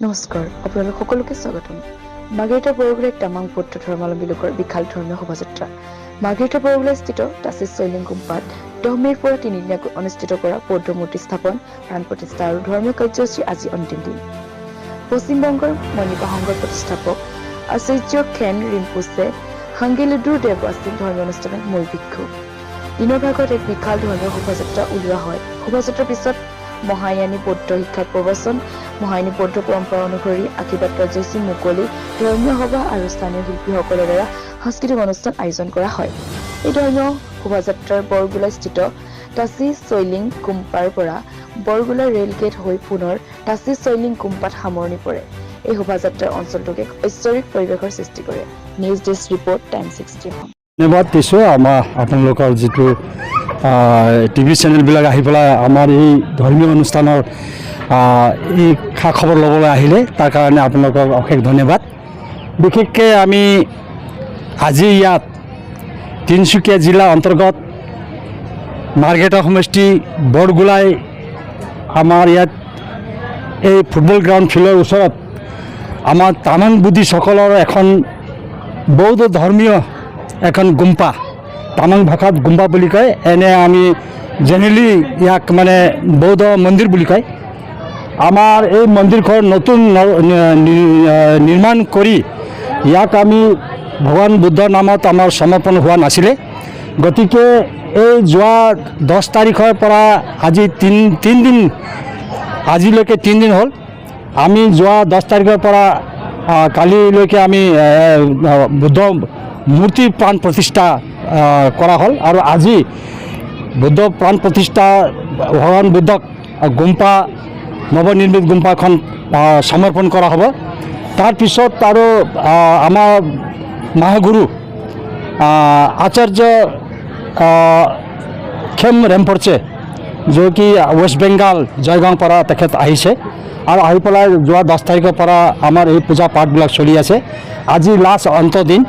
নমস্কাৰ, আপোনালোক সকলোকে স্বাগতম। মাৰ্ঘেৰিটা বৰগোলাই তামাং বৌদ্ধ ধৰ্মাৱলম্বী লোকৰ বিশাল ধৰ্মীয় শোভাযাত্ৰা মাৰ্ঘেৰিটা বৰগোলাইস্থিত টাচিছ চৈলিং গুম্পাত 10 মে'ৰ পৰা 3 দিনীয়াকৈ অনুষ্ঠিত কৰা বৌদ্ধ মূৰ্তি স্থাপন, প্ৰাণ প্ৰতিষ্ঠা আৰু ধৰ্মীয় কাৰ্যসূচী আজি অন্তিম দিন। পশ্চিমবংগৰ মণিপা সংঘৰ প্ৰতিষ্ঠাপক আচাৰ্য খেন ৰিম্পোচে হাংগেলুডুৰ দেৱ আছিল ধৰ্মীয় অনুষ্ঠানৰ মূল ভিক্ষু। দিনৰ ভাগত এক বিশাল ধৰ্মীয় শোভাযাত্ৰা উলিওৱা হয়। শোভাযাত্ৰাৰ পিছত মহায়ানী বৌদ্ধ শিক্ষাৰ প্ৰবচন, মহায়ানী বৌদ্ধ পৰম্পৰা অনুসৰি আশীৰ্বাদ কাৰ্যসূচী মুকলি, ধৰ্মীয় সভা আৰু স্থানীয় শিল্পীসকলৰ দ্বাৰা সাংস্কৃতিক অনুষ্ঠান আয়োজন কৰা হয়। এই ধৰ্মীয় শোভাযাত্ৰাৰ বৰগোলাইস্থিত টাচিছ চৈলিং গুম্পাৰ পৰা বৰগোলা ৰেল গেট হৈ পুনৰ টাচিছ চৈলিং গুম্পাত সামৰণি পৰে। এই শোভাযাত্ৰাৰ অঞ্চলটোক এক ঐশ্বৰিক পৰিৱেশৰ সৃষ্টি কৰে। News desk report, time 60। ধন্যবাদ দিছোঁ আপোনালোকৰ যিটো টিভি চেনেলবিলাক আহি পেলাই আমাৰ এই ধৰ্মীয় অনুষ্ঠানৰ এই খা খবৰ ল'বলৈ আহিলে, তাৰ কাৰণে আপোনালোকক অশেষ ধন্যবাদ। বিশেষকৈ আমি আজি ইয়াত তিনিচুকীয়া জিলা অন্তৰ্গত মাৰ্ঘেৰিটা সমষ্টি বৰগোলাই আমাৰ ইয়াত এই ফুটবল গ্ৰাউণ্ড ফিল্ডৰ ওচৰত আমাৰ তামাং বুদ্ধিষ্টসকলৰ এখন বৌদ্ধ ধৰ্মীয় এখন গুম্পা, তামাং ভাষাত গুম্পা বুলি কয়, এনে আমি জেনেৰেলি ইয়াক মানে বৌদ্ধ মন্দিৰ বুলি কয়। আমাৰ এই মন্দিৰখন নতুন নিৰ্মাণ কৰি ইয়াক আমি ভগৱান বুদ্ধৰ নামত আমাৰ সমৰ্পণ হোৱা নাছিলে। গতিকে এই যোৱা 10 তাৰিখৰ পৰা আজি তিনিদিন আজিলৈকে 3 দিন হ'ল। আমি যোৱা 10 তাৰিখৰ পৰা কালিলৈকে আমি বুদ্ধ মূৰ্তি প্ৰাণ প্ৰতিষ্ঠা কৰা হ'ল আৰু আজি বুদ্ধ প্ৰাণ প্ৰতিষ্ঠা ভগৱান বুদ্ধক গুম্পা নৱনিৰ্মিত গুম্পাখন সমৰ্পণ কৰা হ'ব। তাৰপিছত আৰু আমাৰ মহাগুৰু আচাৰ্য খেম ৰেম্পোচে, য'ত কি ৱেষ্ট বেংগাল জয়গাঁৱৰ পৰা তেখেত আহিছে আৰু আহি পেলাই যোৱা 10 তাৰিখৰ পৰা আমাৰ এই পূজা পাঠবিলাক চলি আছে। আজি লাষ্ট অন্তদিন,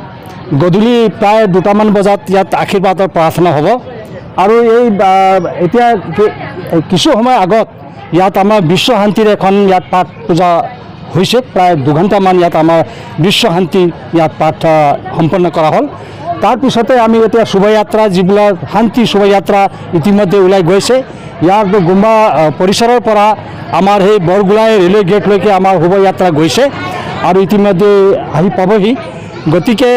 গধূলি প্ৰায় 2টামান বজাত ইয়াত আশীৰ্বাদৰ প্ৰাৰ্থনা হ'ব আৰু এই এতিয়া কিছু সময় আগত ইয়াত আমাৰ বিশ্ব শান্তিৰ এখন ইয়াত পাঠ পূজা হৈছে। প্ৰায় 2 ঘণ্টামান ইয়াত আমাৰ বিশ্ব শান্তি ইয়াত পাঠ সম্পন্ন কৰা হ'ল। তাৰপিছতে আমি এতিয়া শোভাযাত্ৰা, যিবিলাক শান্তি শোভাযাত্ৰা ইতিমধ্যে ওলাই গৈছে। ইয়াৰ গুম্বা পৰিসৰৰ পৰা আমাৰ সেই বৰগোলাই ৰেলৱে গেটলৈকে আমাৰ শোভাযাত্ৰা গৈছে আৰু ইতিমধ্যে আহি পাবহি। গতিকে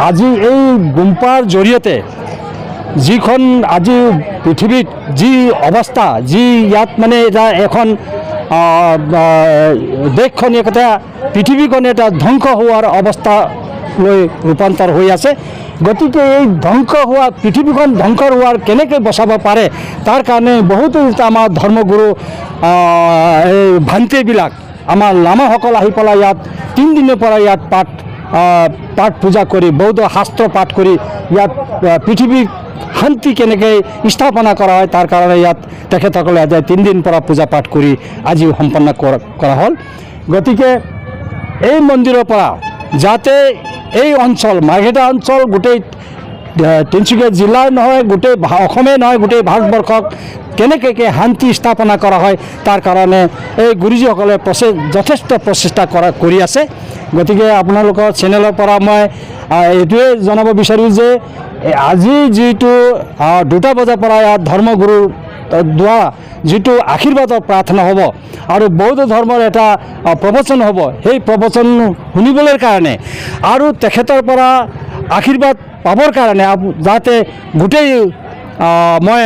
আজি এই গুম্পাৰ জৰিয়তে যিখন আজি পৃথিৱীত যি অৱস্থা, যি ইয়াত মানে এটা এখন দেশখন এটা পৃথিৱীখন এটা ধ্বংস হোৱাৰ অৱস্থালৈ ৰূপান্তৰ হৈ আছে। গতিকে এই ধ্বংস হোৱা পৃথিৱীখন ধ্বংস হোৱাৰ কেনেকৈ বচাব পাৰে, তাৰ কাৰণে বহুতো আমাৰ ধৰ্মগুৰু এই ভান্তিবিলাক আমাৰ লামাসকল আহি পেলাই ইয়াত 3 দিনৰ পৰা ইয়াত পাঠ পূজা কৰি বৌদ্ধ শাস্ত্ৰ পাঠ কৰি ইয়াত পৃথিৱীৰ শান্তি কেনেকৈ স্থাপনা কৰা হয় তাৰ কাৰণে ইয়াত তেখেতসকলে আজি 3 দিন পৰা পূজা পাঠ কৰি আজি সম্পন্ন কৰা হ'ল। গতিকে এই মন্দিৰৰ পৰা যাতে এই অঞ্চল মাৰ্ঘেৰিটা অঞ্চল গোটেই তিনিচুকীয়া জিলাৰ নহয়, গোটেই অসমেই নহয়, গোটেই ভাৰতবৰ্ষক কেনেকৈ শান্তি স্থাপনা কৰা হয় তাৰ কাৰণে এই গুৰুজীসকলে যথেষ্ট প্ৰচেষ্টা কৰি আছে। গতিকে আপোনালোকৰ চেনেলৰ পৰা মই এইটোৱে জনাব বিচাৰোঁ যে আজি যিটো 2টা বজাৰ পৰা ইয়াত ধৰ্মগুৰুৰ দ্বাৰা যিটো আশীৰ্বাদৰ প্ৰাৰ্থনা হ'ব আৰু বৌদ্ধ ধৰ্মৰ এটা প্ৰবচন হ'ব, সেই প্ৰবচন শুনিবলৈ কাৰণে আৰু তেখেতৰ পৰা আশীৰ্বাদ পাবৰ কাৰণে যাতে গোটেই মই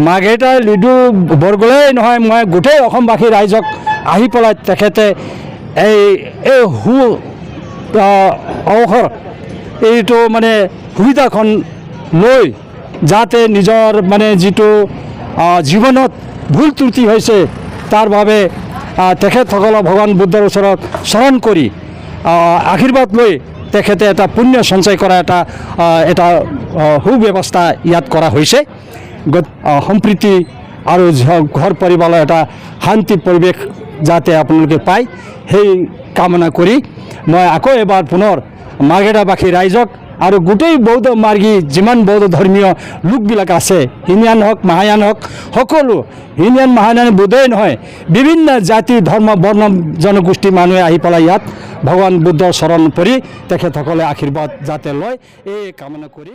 মাৰ্ঘেৰিটা লিডু বৰগোলাই নহয়, মই গোটেই অসমবাসী ৰাইজক আহি পেলাই তেখেতে এই অৱসৰ এইটো মানে সুবিধাখন লৈ যাতে নিজৰ মানে যিটো জীৱনত ভুল ত্ৰুটি হৈছে তাৰ বাবে তেখেতসকলক ভগৱান বুদ্ধৰ ওচৰত শৰণ কৰি আশীৰ্বাদ লৈ তেখেতে এটা পুণ্য সঞ্চয় কৰা এটা সুব্যৱস্থা ইয়াত কৰা হৈছে। সম্প্ৰীতি আৰু ঘৰ পৰিবাৰৰ এটা শান্তি পৰিৱেশ যাতে আপোনালোকে পায়, সেই কামনা কৰি মই আকৌ এবাৰ পুনৰ মাৰ্ঘেৰিটাবাসী ৰাইজক আৰু গোটেই বৌদ্ধ মাৰ্গী যিমান বৌদ্ধ ধৰ্মীয় লোকবিলাক আছে, হিনিয়ান হওক মাহায়ান হওক, সকলো হিনিয়ান মাহায়ান বুদ্ধই নহয়, বিভিন্ন জাতি ধৰ্ম বৰ্ণ জনগোষ্ঠীৰ মানুহে আহি পেলাই ইয়াত ভগৱান বুদ্ধৰ চৰণ পৰি তেখেতসকলে আশীৰ্বাদ যাতে লয় এই কামনা কৰি